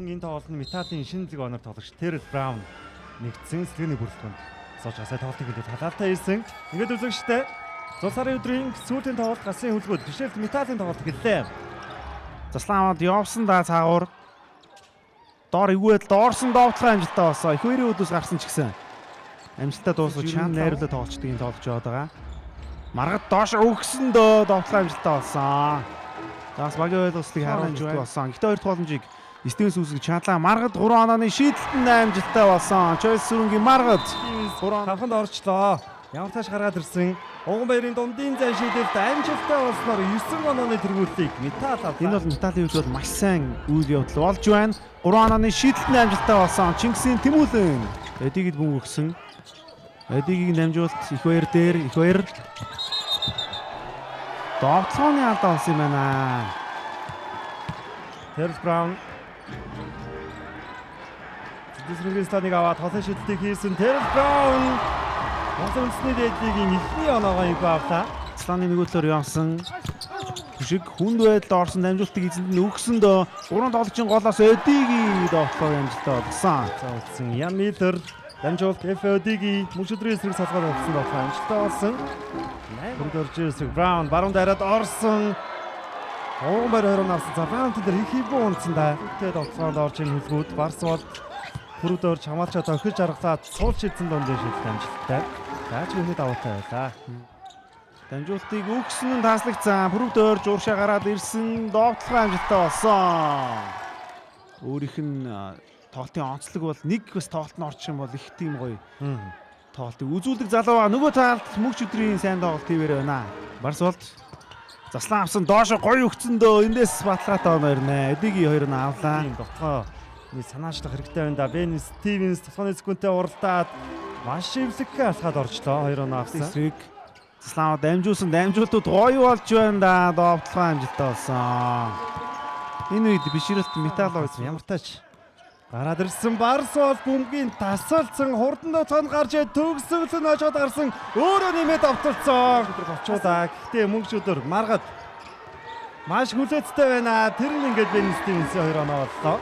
мөн энэ тоглолтод Металлын шинэ лиг оноор тоглогч Terrence Brown нэгдсэн сэтгэлний бүрэлдэхүүнд сууж асаа тоглолтыг хэлээд халаалтаа хийсэн. Ингээд үзэгчтэй зул сарын өдрийн сүүлийн тоглолт гасын хөлбөд бишэлт Металлын тоглолт гэлээ. Заслан аваад явсан да цаагуур. Доор ивгээд доорсон довтлох амжилттай болсон. Их хоёрын өдөөс гарсан ч гэсэн амжилттай дуусах чанар найруулаад тоглолцдог энэ тоглож яваад байгаа. Маргад доош өгсөн дөө довтлох амжилттай болсон. Заас багийн ойлгослыг харж болсон. Гэхдээ хоёр дахь боломжийг Стивенс үүсгэж чадлаа. Маргад 3 онооны шийдэлтэнд амжилттай болсон. Чойс сүрэнгийн Маргад 3 тавханд орчлоо. Ямар тааш гаргаад ирсэн. Уганбаярын дундын зай шийдэлд амжилттай болсноор 9 онооны тэргүүлтийг Металл авлаа. Энэ бол Металлын хувьд бол маш сайн үйл явдал болж байна. 3 онооны шийдэлтэнд амжилттай болсон. Чингисийн Тэмүүлэн Эдигэд бөм өгсөн. Эдигийг намжуулт их баяр дээр их баяр. Довтлооны алдаа болсон юм байна. Terrence Brown Дэсрэнгийн станыг аваад хосын шийдэлтийг хийсэн Terrence Brown хосын үндэсний дээдлигийн эхний оноогоо инх авлаа. Сланы нөгөөдлөөр явсан. Хүшиг хүнд байдалд орсон дамжуултыг эзэнд нь өгсөндөө 3 тоглогчийн голоос Эдигийн довтлоо амжилттай болсон. За үлдсэн Ян Миллер дамжуулт FOD-гийн мөнчөдрийн эсрэг салгаад авсан довтлоо амжилттай болсон. Хөрдөрж эсрэг Brown баруун дайраад орсон. Уганбаяр 20 авсан. За Brown тэр их хибүү унтсан да. Тэгээд довтлоонд орж ийн хөлбүүд барсвал хөрөдөрж хамгаалчаа тохиж аргалаад суул шийдсэн дундын шийдэлт амжилттай. Яаж өнөд даваатай байлаа. Дамжуултыг өгсөн нь таслагдсан. Хөрөдөрж ууршаа гараад ирсэн довтлоо амжилттай болсон. Өөрийнх нь тоглолтын онцлог бол нэг бас тоглолт нь орчих юм бол их тийм гоё. Тоглолтыг үзүүлдэг залуу ба нөгөө талд мөнч өдрийн сайн тоглолт хийвэр байна. Барсвалд заслан авсан доош гоё өгцөндөө эндээс баталгаатай оноо ирнэ. Эдигийн 2 нь авлаа. Довтлоо санаачлах хэрэгтэй байна да. Бен Стивенс тосгоны зөвхөнтэй уралдаад маш эвлэгхэн алхаад орчлоо. 2 оноо авсан. Эсрэг заслан дамжуулсан дамжуултууд гоё болж байна да. Довтлоо амжилттай болсон. Энэ үед бишрэлт Металл байсан. Ямар тач гараад ирсэн Барсвал бөмбөгийн тасалсан хурдан довтлоонд гарч төгсгөл нь очоод гарсан. Өөрөө нэмээд авталцсан. Тэр болчуудаа. Гэхдээ мөнгөч өдөр Маргад маш хүлээцтэй байна. Тэр нь ингээд Бен Стивенсийн 2 оноо боллоо.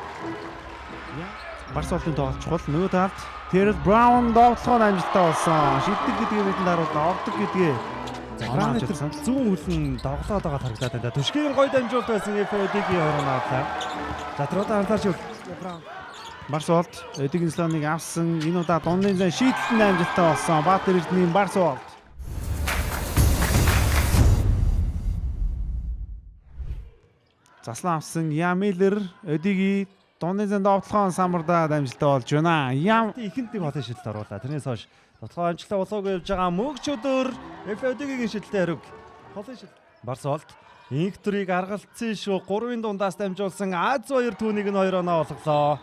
Барсвалын тоглолт чухал. Нөгөө талд Terrence Brown довтлоо амжилттай болсон. Шилдэг гэдгийг бидэнд харуулна. Ордог гэдгээ. Brown зүүн хөлн доглоод байгаа харагдаад байна. Түшгийн гой дамжуулт байсан FOD-гийн 2 оноо авлаа. За тэрудаа анзаарч Brown Барсвалд Эдигийн слоныг авсан. Энэ удаа дундын зай шийдэлтэнд амжилттай болсон. Баатар Эрдэнийн Барсвалд. Заслан авсан Ян Миллер Эдигийн дундын зай довтлоон самбардаад амжилттай болж байна. Ян ихэнх хосын шийдэлд оруулаа. Тэрнээс хойш довтлоо амжилттай болоогүй явж байгаа мөнч өдөр FOD-гийн шийдэлтэй хариуг хосын шийдэл. Барсвалд инхтрийг аргалцсан шүү. 3-ын дундаас дамжуулсан Az2 түүнийг нь 2 оноо олголоо.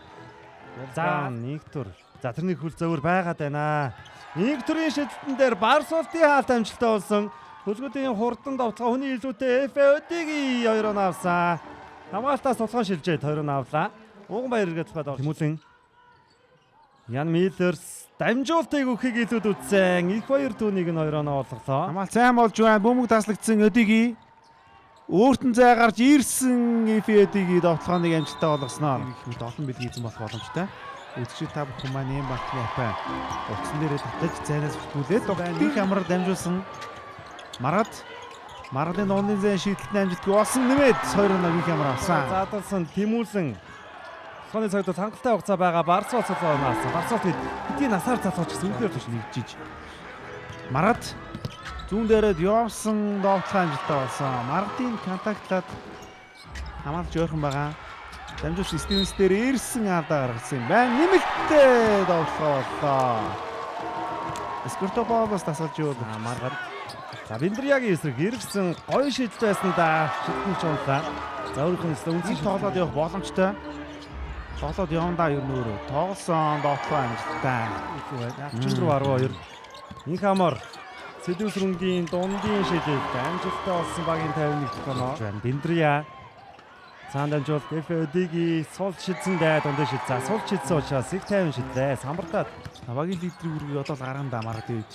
За инхтүр. За тэрний хөл зөөр байгаад байна. Инхтрийн шийдэлтэн дээр Барсвалдын хаалт амжилттай болсон. Хөлгүүдийн хурдан довтлоо хүний илүүтэй FOD-гийн 2 оноо авсан. Хамгаалтаас тулгаан шилжээд 2 оноо авлаа. Уганбаяр эргээд цаад Тэмүүлэн Ян Миллерс дамжуултыг өгөхийг илүүд үзсэн. Их баяр түүнийг нь 2 оноо олголоо. хамгаалт сайн болж байна. Бөмбөг таслагдсан Эдигийн өөртөө зай гарч ирсэн Эдигийн довтлооны амжилттай болгосноор их мэд олон бэлэг эзэн болох боломжтой. Үзэгчид та бүхэн маань юм батны апаа утсан дээрээ татаж зайнаас хөтгүүлээд довтлын хамраар дамжуулсан Маргадын дундын зай шийдэлтний амжилтгүй болсон нэмээд 2 оногийн хамраа авсан. Заадалсан Тэмүүлэн тосгоны цагт хангалттай хугацаа байгаа Барсвал цолоо оноо авсан. Барсвал хэдийн насаар залууч гэсэн үнээр туш нэгжиж. Маргад зүүн дээрээ явсан довтлоо амжилттай болсон. Маргадын контактлаад хамгаалж ойрхон байгаа. Дамжуулсан Стивенс дээр ирсэн алдаа гаргасан юм байна. Нэмэлттэй довтлоо боллоо. Скортополос тасалж явуулсан Маргад. За Бендриагийн эсрэг ирсэн гоё шийдэлт байсан да. Шилхэн ч унлаа. За өөрийнх нь үнцэн тоглоод явах боломжтой. Тоглоод явандаа ер нь өөрөө тоглосон довтлоо амжилттай. Чин рүү 12. Инх амар Сэдвсрэнгийн дундын шийдэлт амжилттай болсон багийн 51 оноо. Бендрия цаанд дамжуулт FOD-гийн сул шидсэндээ дундын шид. За сул шидсэн учраас их 50 шидлээ. Самбартаад багийн лидерийн үргийг одоо гаргандаа Маргад ээж.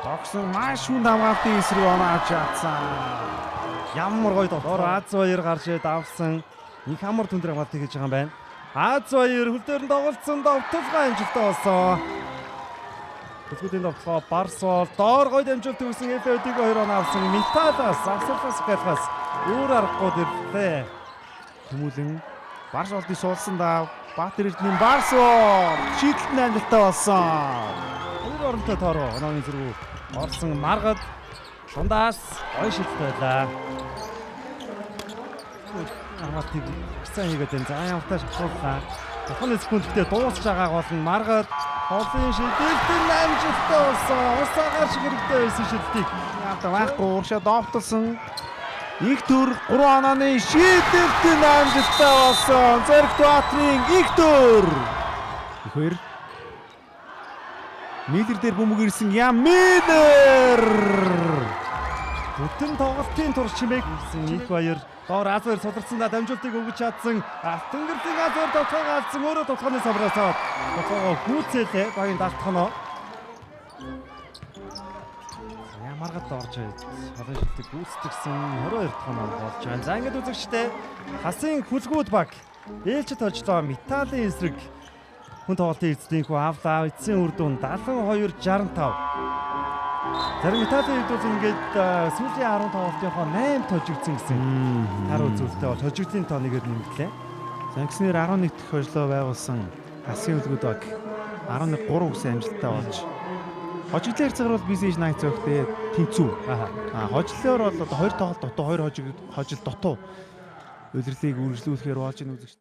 Тогсон маш хүнд хамгаалтын эсрэг оноо авч чадсан. Ямар гоё доолоор Az2 гарч ирээд авсан. Их амар түндрэг хамгаалт хийж байгаа юм байна. Аз хоёр хөл дээр нь тоглолцсон довтлогоо амжилттай болсон. Төлөвлөлийн довтлогоо Барсол доор гой дамжуулт өгсөн ФФ-ийг 2 оноо авсан Металаас авсарлаас гэлхас өөр аргагүй дэрлээ. Хүмүүлэн Барсолдыг суулсан да Баатар Эрдэнийн Барсол шийдэлт нь амжилттай болсон. Өөр оронтой тоороо онооны зэрэг орсон Маргад дундаас гой шилдэг байлаа. Хамаатыг гисэн хийгээд энэ зан явтаа шахууллаа. Тухайн секундтэй дуусч байгааг болон Маргад холын шилдэлт нь амжилттай болсон. Усаагаар шиг хэрэгтэй байсан шилдэлтийг Яалтаа байхгүй уршаа довтлсон. Их төр 3 онооны шийдэлт нь амжилттай болсон. Зоригт Баатрын их төр. Их хоёр. Миллер дээр бөмбөг ирсэн Ян Миллер. Бүтэн тоглолтын турш чимээг хийсэн их баяр. Доор Азар суларцсандаа дамжуултыг өгч чадсан. Алтангэрлийн Азар тоглоом алдсан. Өөрөө тоглооны самраасаад тоглоом гүйцээлээ. Багийн далтхоноо. Ямаргад орж холын шилдэг гүйцэтгсэн 22 дахь оноо болж байна. За ингээд үзэгчтэй хасын хүлгүүд баг ээлжид хожлоо металлын эсрэг хүн тоглолтын эзлийнхүү авлаа. Эцсийн үр дүн 72-65. Зарим металлын хэд бол ингээд сүүлийн 10 тоглолтынхоо 8 тожигдсон гэсэн тар үзүүлэлтээ бол тожигдлын тооныгээр нэмэлтлээ. Загснэр 11 дахь хожлоо байгуулсан хасын үлгүүд баг 11-3 гэсэн амжилттай болж хожигдлын хэрцээр бол Бизэж Найт зөөхтэй тэнцүү. Хожлоор бол одоо 2 тоглолт дутуу 2 хожил дутуу удирлыг үргэлжлүүлэхээр болж ийн үзэгч